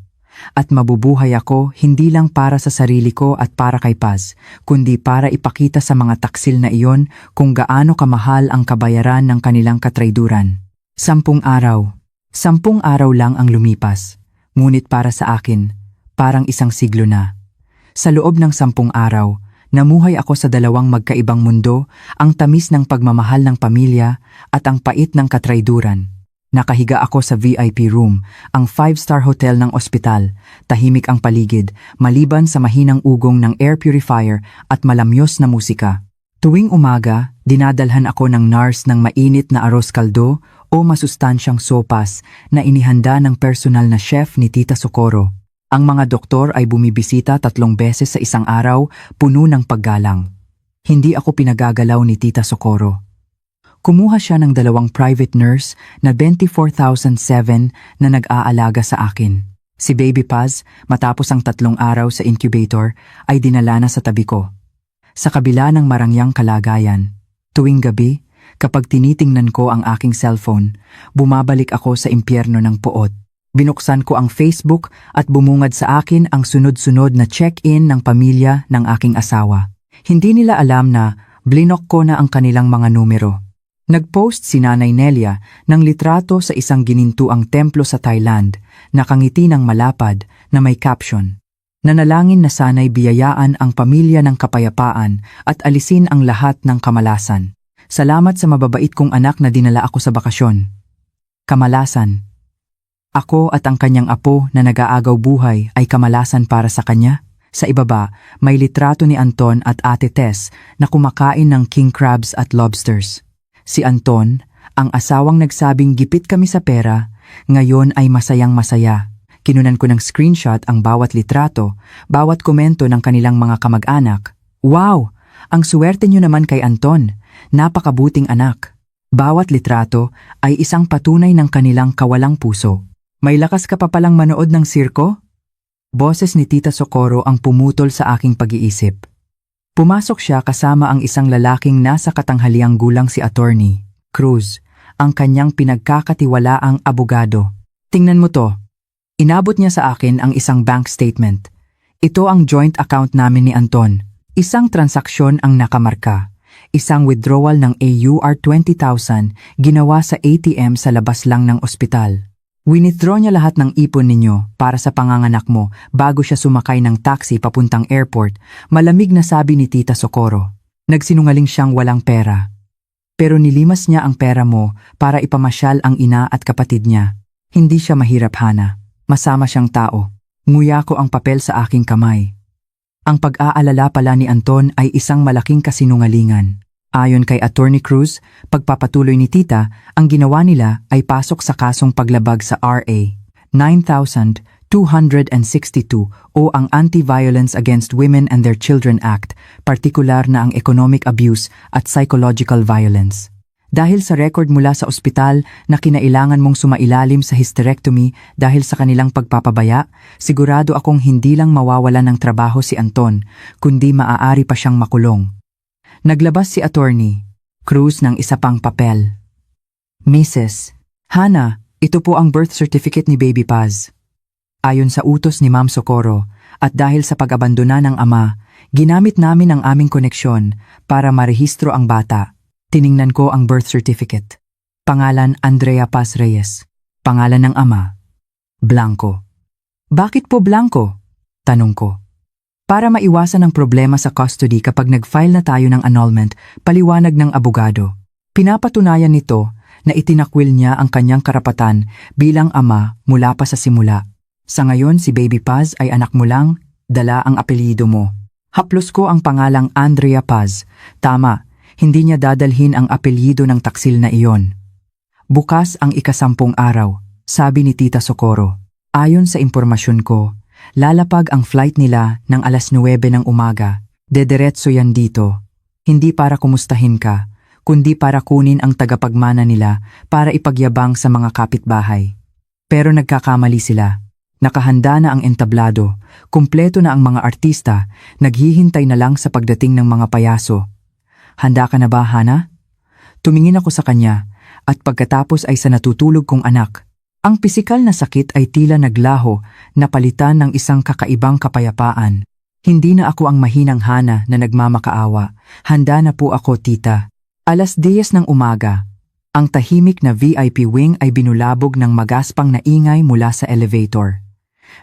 At mabubuhay ako hindi lang para sa sarili ko at para kay Paz, kundi para ipakita sa mga taksil na iyon kung gaano kamahal ang kabayaran ng kanilang katrayduran. 10 araw. 10 araw lang ang lumipas, ngunit para sa akin, parang isang siglo na. Sa loob ng 10 araw, Namuhay ako sa dalawang magkaibang mundo, ang tamis ng pagmamahal ng pamilya at ang pait ng katrayduran. Nakahiga ako sa VIP room, ang 5-star hotel ng ospital. Tahimik ang paligid, maliban sa mahinang ugong ng air purifier at malamyos na musika. Tuwing umaga, dinadalhan ako ng nurse ng mainit na arroz caldo o masustansyang sopas na inihanda ng personal na chef ni Tita Socorro. Ang mga doktor ay bumibisita 3 beses sa isang araw, puno ng paggalang. Hindi ako pinagagalaw ni Tita Socorro. Kumuha siya ng 2 private nurse na 24,007 na nag-aalaga sa akin. Si Baby Paz, matapos ang 3 araw sa incubator, ay dinala na sa tabi ko. Sa kabila ng marangyang kalagayan, tuwing gabi, kapag tinitingnan ko ang aking cellphone, bumabalik ako sa impyerno ng puot. Binuksan ko ang Facebook at bumungad sa akin ang sunod-sunod na check-in ng pamilya ng aking asawa. Hindi nila alam na blinok ko na ang kanilang mga numero. Nag-post si Nanay Nelia ng litrato sa isang ginintuang templo sa Thailand, nakangiti ng malapad na may caption. Nanalangin na sana'y biyayaan ang pamilya ng kapayapaan at alisin ang lahat ng kamalasan. Salamat sa mababait kong anak na dinala ako sa bakasyon. Kamalasan. Ako at ang kanyang apo na nag-aagaw buhay ay kamalasan para sa kanya. Sa ibaba, may litrato ni Anton at Ate Tess na kumakain ng king crabs at lobsters. Si Anton, ang asawang nagsabing gipit kami sa pera, ngayon ay masayang masaya. Kinunan ko ng screenshot ang bawat litrato, bawat komento ng kanilang mga kamag-anak. Wow! Ang swerte nyo naman kay Anton, napakabuting anak. Bawat litrato ay isang patunay ng kanilang kawalang puso. May lakas ka pa palang manood ng sirko? Boses ni Tita Socorro ang pumutol sa aking pag-iisip. Pumasok siya kasama ang isang lalaking nasa katanghaliang gulang si Attorney Cruz, ang kanyang pinagkakatiwalaang abogado. Tingnan mo to. Inabot niya sa akin ang isang bank statement. Ito ang joint account namin ni Anton. Isang transaksyon ang nakamarka. Isang withdrawal ng AUR 20,000 ginawa sa ATM sa labas lang ng ospital. Winithdraw niya lahat ng ipon ninyo para sa panganganak mo bago siya sumakay ng taxi papuntang airport, malamig na sabi ni Tita Socorro. Nagsinungaling siyang walang pera. Pero nilimas niya ang pera mo para ipamasyal ang ina at kapatid niya. Hindi siya mahirap, Hana. Masama siyang tao. Nguya ko ang papel sa aking kamay. Ang pag-aalala pala ni Anton ay isang malaking kasinungalingan. Ayon kay Attorney Cruz, pagpapatuloy ni Tita, ang ginawa nila ay pasok sa kasong paglabag sa RA 9262 o ang Anti-Violence Against Women and Their Children Act, partikular na ang economic abuse at psychological violence. Dahil sa record mula sa ospital na kinailangan mong sumailalim sa hysterectomy dahil sa kanilang pagpapabaya, sigurado akong hindi lang mawawalan ng trabaho si Anton, kundi maaari pa siyang makulong. Naglabas si Attorney Cruz ng isa pang papel. Mrs. Hana, ito po ang birth certificate ni Baby Paz. Ayon sa utos ni Ma'am Socorro, at dahil sa pag-abandona ng ama, ginamit namin ang aming koneksyon para marehistro ang bata. Tiningnan ko ang birth certificate. Pangalan Andrea Paz Reyes. Pangalan ng ama, Blanco. Bakit po Blanco? Tanong ko. Para maiwasan ang problema sa custody kapag nag-file na tayo ng annulment, paliwanag ng abogado. Pinapatunayan nito na itinakwil niya ang kanyang karapatan bilang ama mula pa sa simula. Sa ngayon si Baby Paz ay anak mo lang, dala ang apelyido mo. Haplos ko ang pangalang Andrea Paz. Tama, hindi niya dadalhin ang apelyido ng taksil na iyon. Bukas ang ika-10 araw, sabi ni Tita Socorro. Ayon sa impormasyon ko, lalapag ang flight nila ng 9:00 ng umaga. Dederetso yan dito. Hindi para kumustahin ka, kundi para kunin ang tagapagmana nila para ipagyabang sa mga kapitbahay. Pero nagkakamali sila. Nakahanda na ang entablado, kumpleto na ang mga artista, naghihintay na lang sa pagdating ng mga payaso. Handa ka na ba, Hana? Tumingin ako sa kanya, at pagkatapos ay sa natutulog kong anak. Ang pisikal na sakit ay tila naglaho, napalitan ng isang kakaibang kapayapaan. Hindi na ako ang mahinang Hana na nagmamakaawa. Handa na po ako, tita. 10:00 ng umaga. Ang tahimik na VIP wing ay binulabog ng magaspang na ingay mula sa elevator.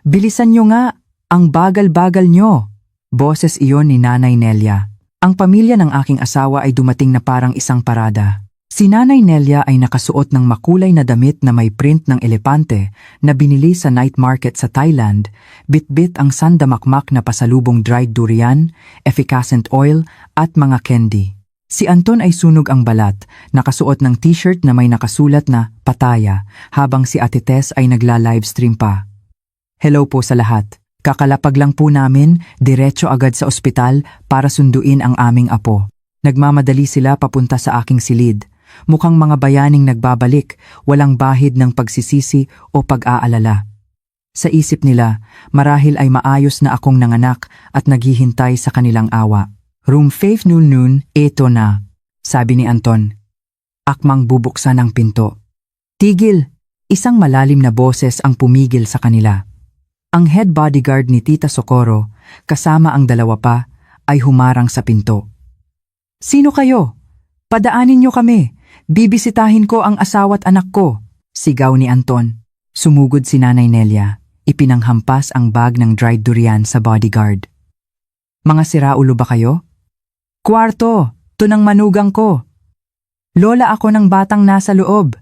Bilisan nyo nga! Ang bagal-bagal nyo! Boses iyon ni Nanay Nelia. Ang pamilya ng aking asawa ay dumating na parang isang parada. Si Nanay Nelia ay nakasuot ng makulay na damit na may print ng elepante na binili sa night market sa Thailand, bitbit ang sandamakmak na pasalubong dried durian, effervescent oil at mga candy. Si Anton ay sunog ang balat, nakasuot ng t-shirt na may nakasulat na Pataya, habang si Ate Tess ay nagla-livestream pa. Hello po sa lahat. Kakalapag lang po namin, diretso agad sa ospital para sunduin ang aming apo. Nagmamadali sila papunta sa aking silid. Mukhang mga bayaning nagbabalik, walang bahid ng pagsisisi o pag-aalala. Sa isip nila, marahil ay maayos na akong nanganak at naghihintay sa kanilang awa. Room 500, eto na, sabi ni Anton. Akmang bubuksan ang pinto. Tigil! Isang malalim na boses ang pumigil sa kanila. Ang head bodyguard ni Tita Socorro, kasama ang dalawa pa, ay humarang sa pinto. Sino kayo? Padaanin niyo kami. Bibisitahin ko ang asawa't anak ko, sigaw ni Anton. Sumugod si Nanay Nelia. Ipinanghampas ang bag ng dried durian sa bodyguard. Mga siraulo ba kayo? Kwarto, tunang manugang ko. Lola ako ng batang nasa loob.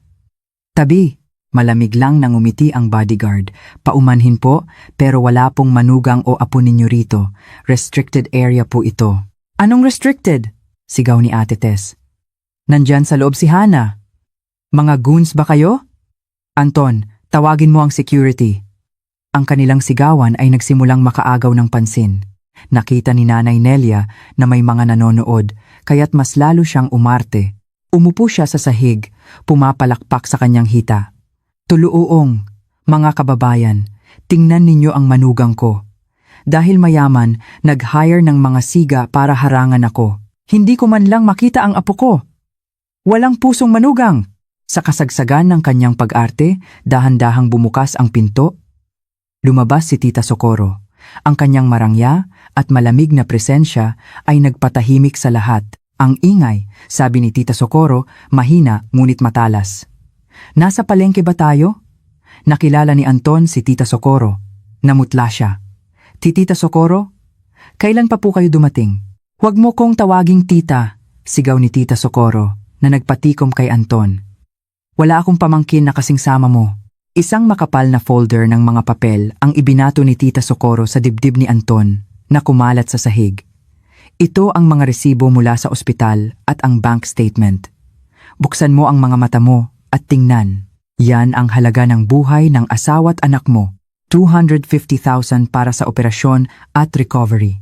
Tabi. Malamig lang nang umiti ang bodyguard. Paumanhin po, pero wala pong manugang o apo ninyo rito. Restricted area po ito. Anong restricted? Sigaw ni Ate Tess. Nandyan sa loob si Hana. Mga goons ba kayo? Anton, tawagin mo ang security. Ang kanilang sigawan ay nagsimulang makaagaw ng pansin. Nakita ni Nanay Nelia na may mga nanonood, kaya't mas lalo siyang umarte. Umupo siya sa sahig, pumapalakpak sa kanyang hita. Tuluuong, mga kababayan, tingnan ninyo ang manugang ko. Dahil mayaman, nag-hire ng mga siga para harangan ako. Hindi ko man lang makita ang apo ko. Walang pusong manugang. Sa kasagsagan ng kanyang pag-arte, dahan-dahang bumukas ang pinto. Lumabas si Tita Socorro. Ang kanyang marangya at malamig na presensya ay nagpatahimik sa lahat. Ang ingay, sabi ni Tita Socorro, mahina ngunit matalas. Nasa palengke ba tayo? Nakilala ni Anton si Tita Socorro. Namutla siya. Tita Socorro, kailan pa po kayo dumating? Huwag mo kong tawaging tita, sigaw ni Tita Socorro na nagpatikom kay Anton. Wala akong pamangkin na kasing sama mo. Isang makapal na folder ng mga papel ang ibinato ni Tita Socorro sa dibdib ni Anton na kumalat sa sahig. Ito ang mga resibo mula sa ospital at ang bank statement. Buksan mo ang mga mata mo at tingnan. Yan ang halaga ng buhay ng asawa't anak mo. 250,000 para sa operasyon at recovery.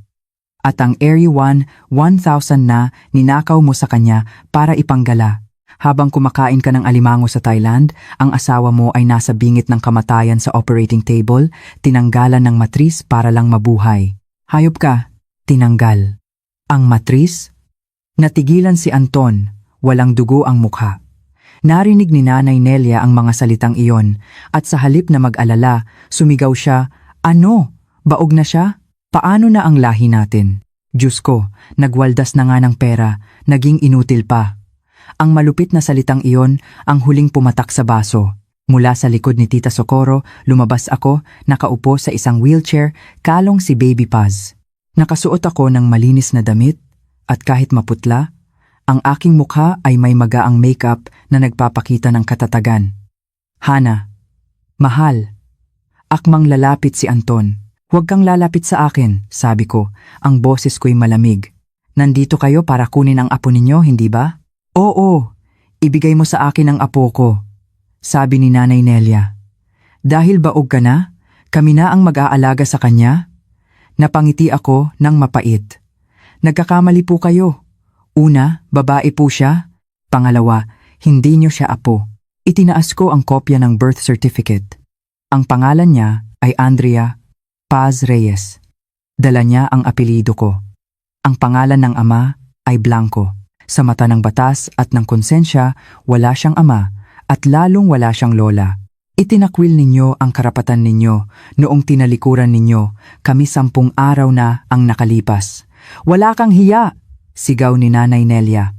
At ang Area 1, 1,000 na ninakaw mo sa kanya para ipanggala. Habang kumakain ka ng alimango sa Thailand, ang asawa mo ay nasa bingit ng kamatayan sa operating table, tinanggalan ng matris para lang mabuhay. Hayop ka, tinanggal. Ang matris? Natigilan si Anton, walang dugo ang mukha. Narinig ni Nanay Nelia ang mga salitang iyon at sa halip na mag-alala, sumigaw siya, Ano? Baog na siya? Paano na ang lahi natin? Diyos ko, nagwaldas na nga ng pera, naging inutil pa. Ang malupit na salitang iyon ang huling pumatak sa baso. Mula sa likod ni Tita Socorro, lumabas ako, nakaupo sa isang wheelchair, kalong si Baby Paz. Nakasuot ako ng malinis na damit at kahit maputla, ang aking mukha ay may magaang makeup na nagpapakita ng katatagan. Hana, mahal. Akmang lalapit si Anton. Huwag kang lalapit sa akin, sabi ko. Ang boses ko'y malamig. Nandito kayo para kunin ang apo ninyo, hindi ba? Oo, ibigay mo sa akin ang apo ko, sabi ni Nanay Nelia. Dahil baog ka na, kami na ang mag-aalaga sa kanya? Napangiti ako ng mapait. Nagkakamali po kayo. Una, babae po siya. Pangalawa, hindi niyo siya apo. Itinaas ko ang kopya ng birth certificate. Ang pangalan niya ay Andrea Paz Reyes. Dala niya ang apelyido ko. Ang pangalan ng ama ay Blanco. Sa mata ng batas at ng konsensya, wala siyang ama at lalong wala siyang lola. Itinakwil ninyo ang karapatan ninyo noong tinalikuran ninyo, kami 10 araw na ang nakalipas. Wala kang hiya! Sigaw ni Nanay Nelia.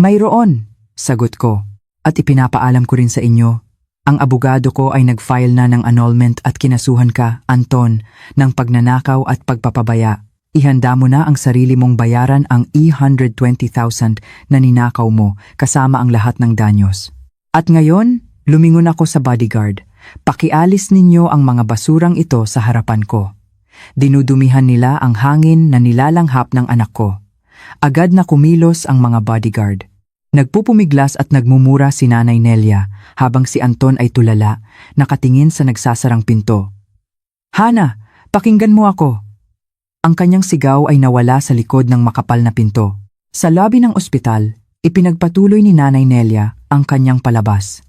Mayroon, sagot ko, at ipinapaalam ko rin sa inyo. Ang abogado ko ay nag-file na ng annulment at kinasuhan ka, Anton, ng pagnanakaw at pagpapabaya. Ihanda mo na ang sarili mong bayaran ang E120,000 na ninakaw mo kasama ang lahat ng danyos. At ngayon, lumingon ako sa bodyguard. Pakialis ninyo ang mga basurang ito sa harapan ko. Dinudumihan nila ang hangin na nilalanghap ng anak ko. Agad na kumilos ang mga bodyguard. Nagpupumiglas at nagmumura si Nanay Nelia habang si Anton ay tulala, nakatingin sa nagsasarang pinto. "Hana, pakinggan mo ako." Ang kanyang sigaw ay nawala sa likod ng makapal na pinto. Sa lobby ng ospital, ipinagpatuloy ni Nanay Nelia ang kanyang palabas.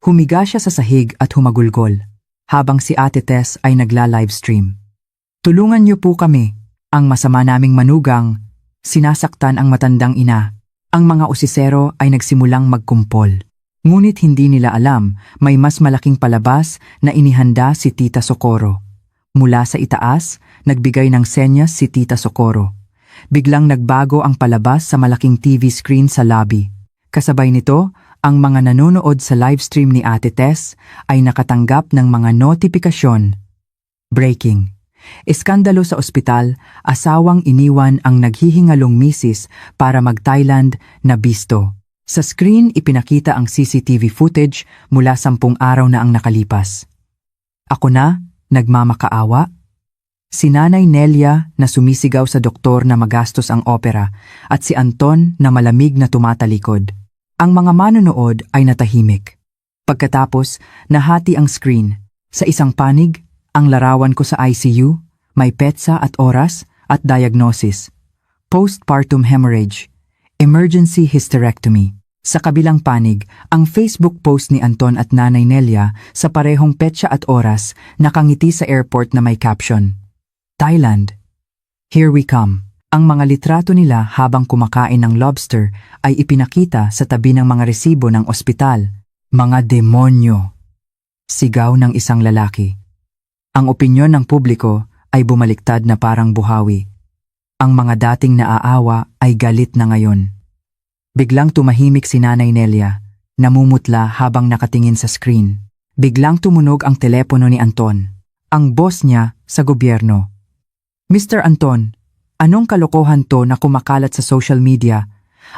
Humiga siya sa sahig at humagulgol, habang si Ate Tess ay nagla-livestream. "Tulungan niyo po kami, ang masama naming manugang, sinasaktan ang matandang ina." Ang mga usisero ay nagsimulang magkumpol. Ngunit hindi nila alam, may mas malaking palabas na inihanda si Tita Socorro. Mula sa itaas, nagbigay ng senyas si Tita Socorro. Biglang nagbago ang palabas sa malaking TV screen sa lobby. Kasabay nito, ang mga nanonood sa livestream ni Ate Tess ay nakatanggap ng mga notifikasyon. Breaking. Iskandalo sa ospital, asawang iniwan ang naghihingalong misis para mag-Thailand na bisto. Sa screen ipinakita ang CCTV footage mula 10 araw na ang nakalipas. Ako na, nagmamakaawa? Si Nanay Nelia na sumisigaw sa doktor na magastos ang opera at si Anton na malamig na tumatalikod. Ang mga manonood ay natahimik. Pagkatapos, nahati ang screen. Sa isang panig, ang larawan ko sa ICU, may petsa at oras at diagnosis. Postpartum hemorrhage, emergency hysterectomy. Sa kabilang panig, ang Facebook post ni Anton at Nanay Nelia sa parehong petsa at oras nakangiti sa airport na may caption, "Thailand, here we come." Ang mga litrato nila habang kumakain ng lobster ay ipinakita sa tabi ng mga resibo ng ospital. "Mga demonyo!" Sigaw ng isang lalaki. Ang opinyon ng publiko ay bumaliktad na parang buhawi. Ang mga dating naaawa ay galit na ngayon. Biglang tumahimik si Nanay Nelia, namumutla habang nakatingin sa screen. Biglang tumunog ang telepono ni Anton. Ang boss niya sa gobyerno. "Mr. Anton, anong kalokohan to na kumakalat sa social media?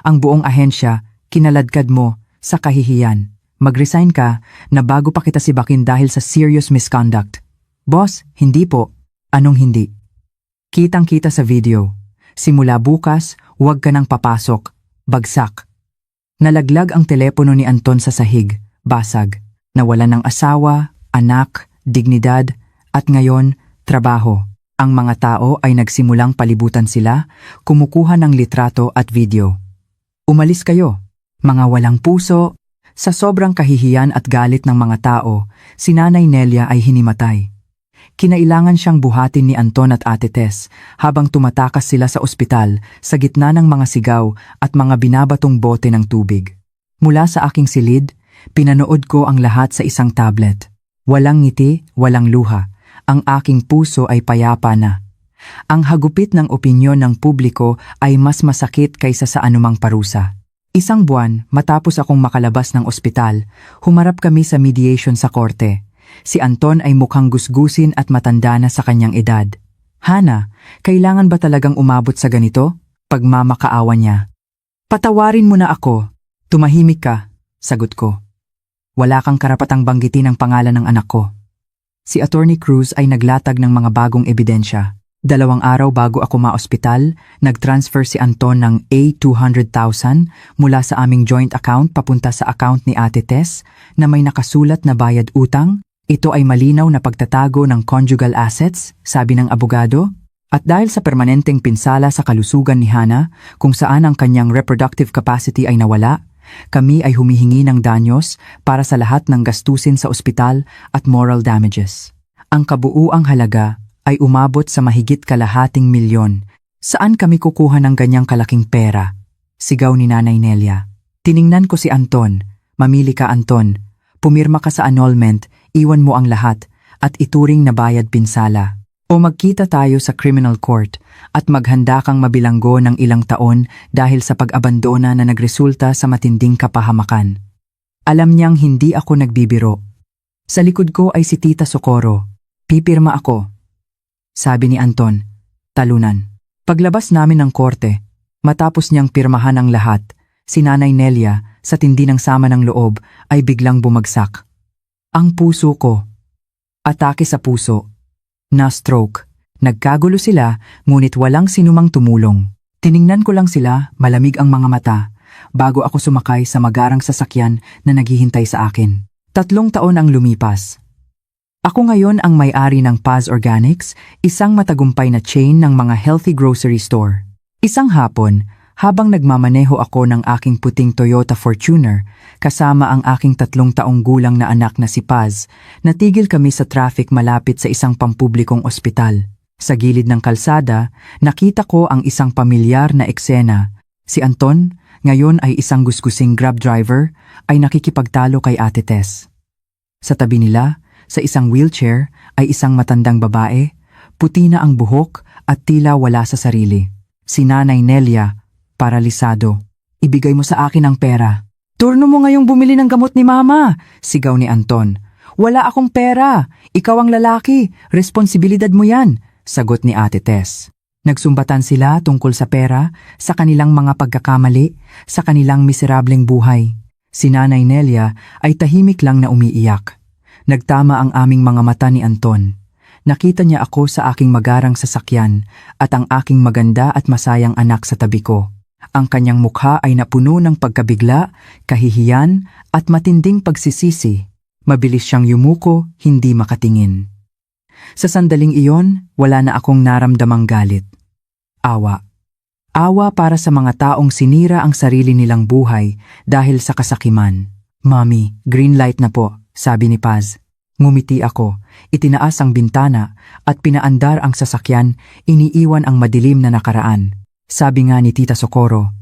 Ang buong ahensya, kinaladkad mo sa kahihiyan. Mag-resign ka na bago pa kita sibakin dahil sa serious misconduct." "Boss, hindi po." "Anong hindi?" "Kitang-kita sa video. Simula bukas, huwag ka nang papasok." Bagsak. Nalaglag ang telepono ni Anton sa sahig, basag. Nawalan ng asawa, anak, dignidad, at ngayon, trabaho. Ang mga tao ay nagsimulang palibutan sila, kumukuha ng litrato at video. "Umalis kayo, mga walang puso." Sa sobrang kahihiyan at galit ng mga tao, si Nanay Nelia ay hinimatay. Kinailangan siyang buhatin ni Anton at Ate Tess habang tumatakas sila sa ospital sa gitna ng mga sigaw at mga binabatong bote ng tubig. Mula sa aking silid, pinanood ko ang lahat sa isang tablet. Walang ngiti, walang luha. Ang aking puso ay payapa na. Ang hagupit ng opinyon ng publiko ay mas masakit kaysa sa anumang parusa. Isang buwan matapos akong makalabas ng ospital, humarap kami sa mediation sa korte. Si Anton ay mukhang gusgusin at matanda na sa kanyang edad. "Hana, kailangan ba talagang umabot sa ganito?" Pagmamakaawa niya. "Patawarin mo na ako." "Tumahimik ka," sagot ko. "Wala kang karapatang banggitin ang pangalan ng anak ko." Si Attorney Cruz ay naglatag ng mga bagong ebidensya. 2 araw bago ako ma-ospital, nag-transfer si Anton ng A200,000 mula sa aming joint account papunta sa account ni Ate Tess na may nakasulat na bayad utang. Ito ay malinaw na pagtatago ng conjugal assets, sabi ng abogado. At dahil sa permanenteng pinsala sa kalusugan ni Hana, kung saan ang kanyang reproductive capacity ay nawala, kami ay humihingi ng danyos para sa lahat ng gastusin sa ospital at moral damages. Ang kabuuang halaga ay umabot sa mahigit kalahating milyon. "Saan kami kukuha ng ganyang kalaking pera?" sigaw ni Nanay Nelia. Tiningnan ko si Anton. "Mamili ka, Anton. Pumirma ka sa annulment, iwan mo ang lahat, at ituring na bayad pinsala. O magkita tayo sa criminal court at maghanda kang mabilanggo ng ilang taon dahil sa pag-abandona na nagresulta sa matinding kapahamakan." Alam niyang hindi ako nagbibiro. Sa likod ko ay si Tita Socorro. "Pipirma ako," sabi ni Anton, talunan. Paglabas namin ng korte, matapos niyang pirmahan ang lahat, si Nanay Nelia, sa tindi ng sama ng loob, ay biglang bumagsak. Ang puso ko. Atake sa puso. Na-stroke. Nagkagulo sila, ngunit walang sinumang tumulong. Tiningnan ko lang sila, malamig ang mga mata, bago ako sumakay sa magarang sasakyan na naghihintay sa akin. 3 taon ang lumipas. Ako ngayon ang may-ari ng Paz Organics, isang matagumpay na chain ng mga healthy grocery store. Isang hapon, habang nagmamaneho ako ng aking puting Toyota Fortuner, kasama ang aking 3 taong gulang na anak na si Paz, natigil kami sa traffic malapit sa isang pampublikong ospital. Sa gilid ng kalsada, nakita ko ang isang pamilyar na eksena. Si Anton, ngayon ay isang gusgusing Grab driver, ay nakikipagtalo kay Ate Tess. Sa tabi nila, sa isang wheelchair, ay isang matandang babae, puti na ang buhok at tila wala sa sarili. Si Nanay Nelia, paralisado. Ibigay mo sa akin ang pera. Turno mo ngayong bumili ng gamot ni Mama, sigaw ni Anton. Wala akong pera, ikaw ang lalaki, responsibilidad mo yan, sagot ni Ate Tess. Nagsumbatan sila tungkol sa pera, sa kanilang mga pagkakamali, sa kanilang miserableng buhay. Si Nanay Nelia ay tahimik lang na umiiyak. Nagtama ang aming mga mata ni Anton. Nakita niya ako sa aking magarang sasakyan at ang aking maganda at masayang anak sa tabi ko. Ang kanyang mukha ay napuno ng pagkabigla, kahihiyan at matinding pagsisisi. Mabilis siyang yumuko, hindi makatingin. Sa sandaling iyon, wala na akong naramdamang galit. Awa. Awa para sa mga taong sinira ang sarili nilang buhay dahil sa kasakiman. Mommy, green light na po, sabi ni Paz. Ngumiti ako, itinaas ang bintana at pinaandar ang sasakyan, iniiwan ang madilim na nakaraan. Sabi nga ni Tita Socorro,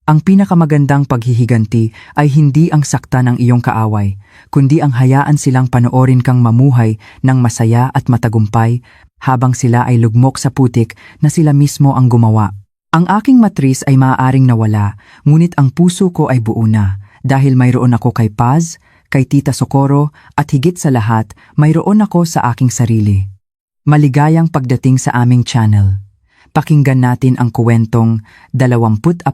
ang pinakamagandang paghihiganti ay hindi ang sakta ng iyong kaaway, kundi ang hayaan silang panoorin kang mamuhay ng masaya at matagumpay habang sila ay lugmok sa putik na sila mismo ang gumawa. Ang aking matris ay maaaring nawala, ngunit ang puso ko ay buo na dahil mayroon ako kay Paz, kay Tita Socorro at higit sa lahat, mayroon ako sa aking sarili. Maligayang pagdating sa aming channel. Pakinggan natin ang kwentong 24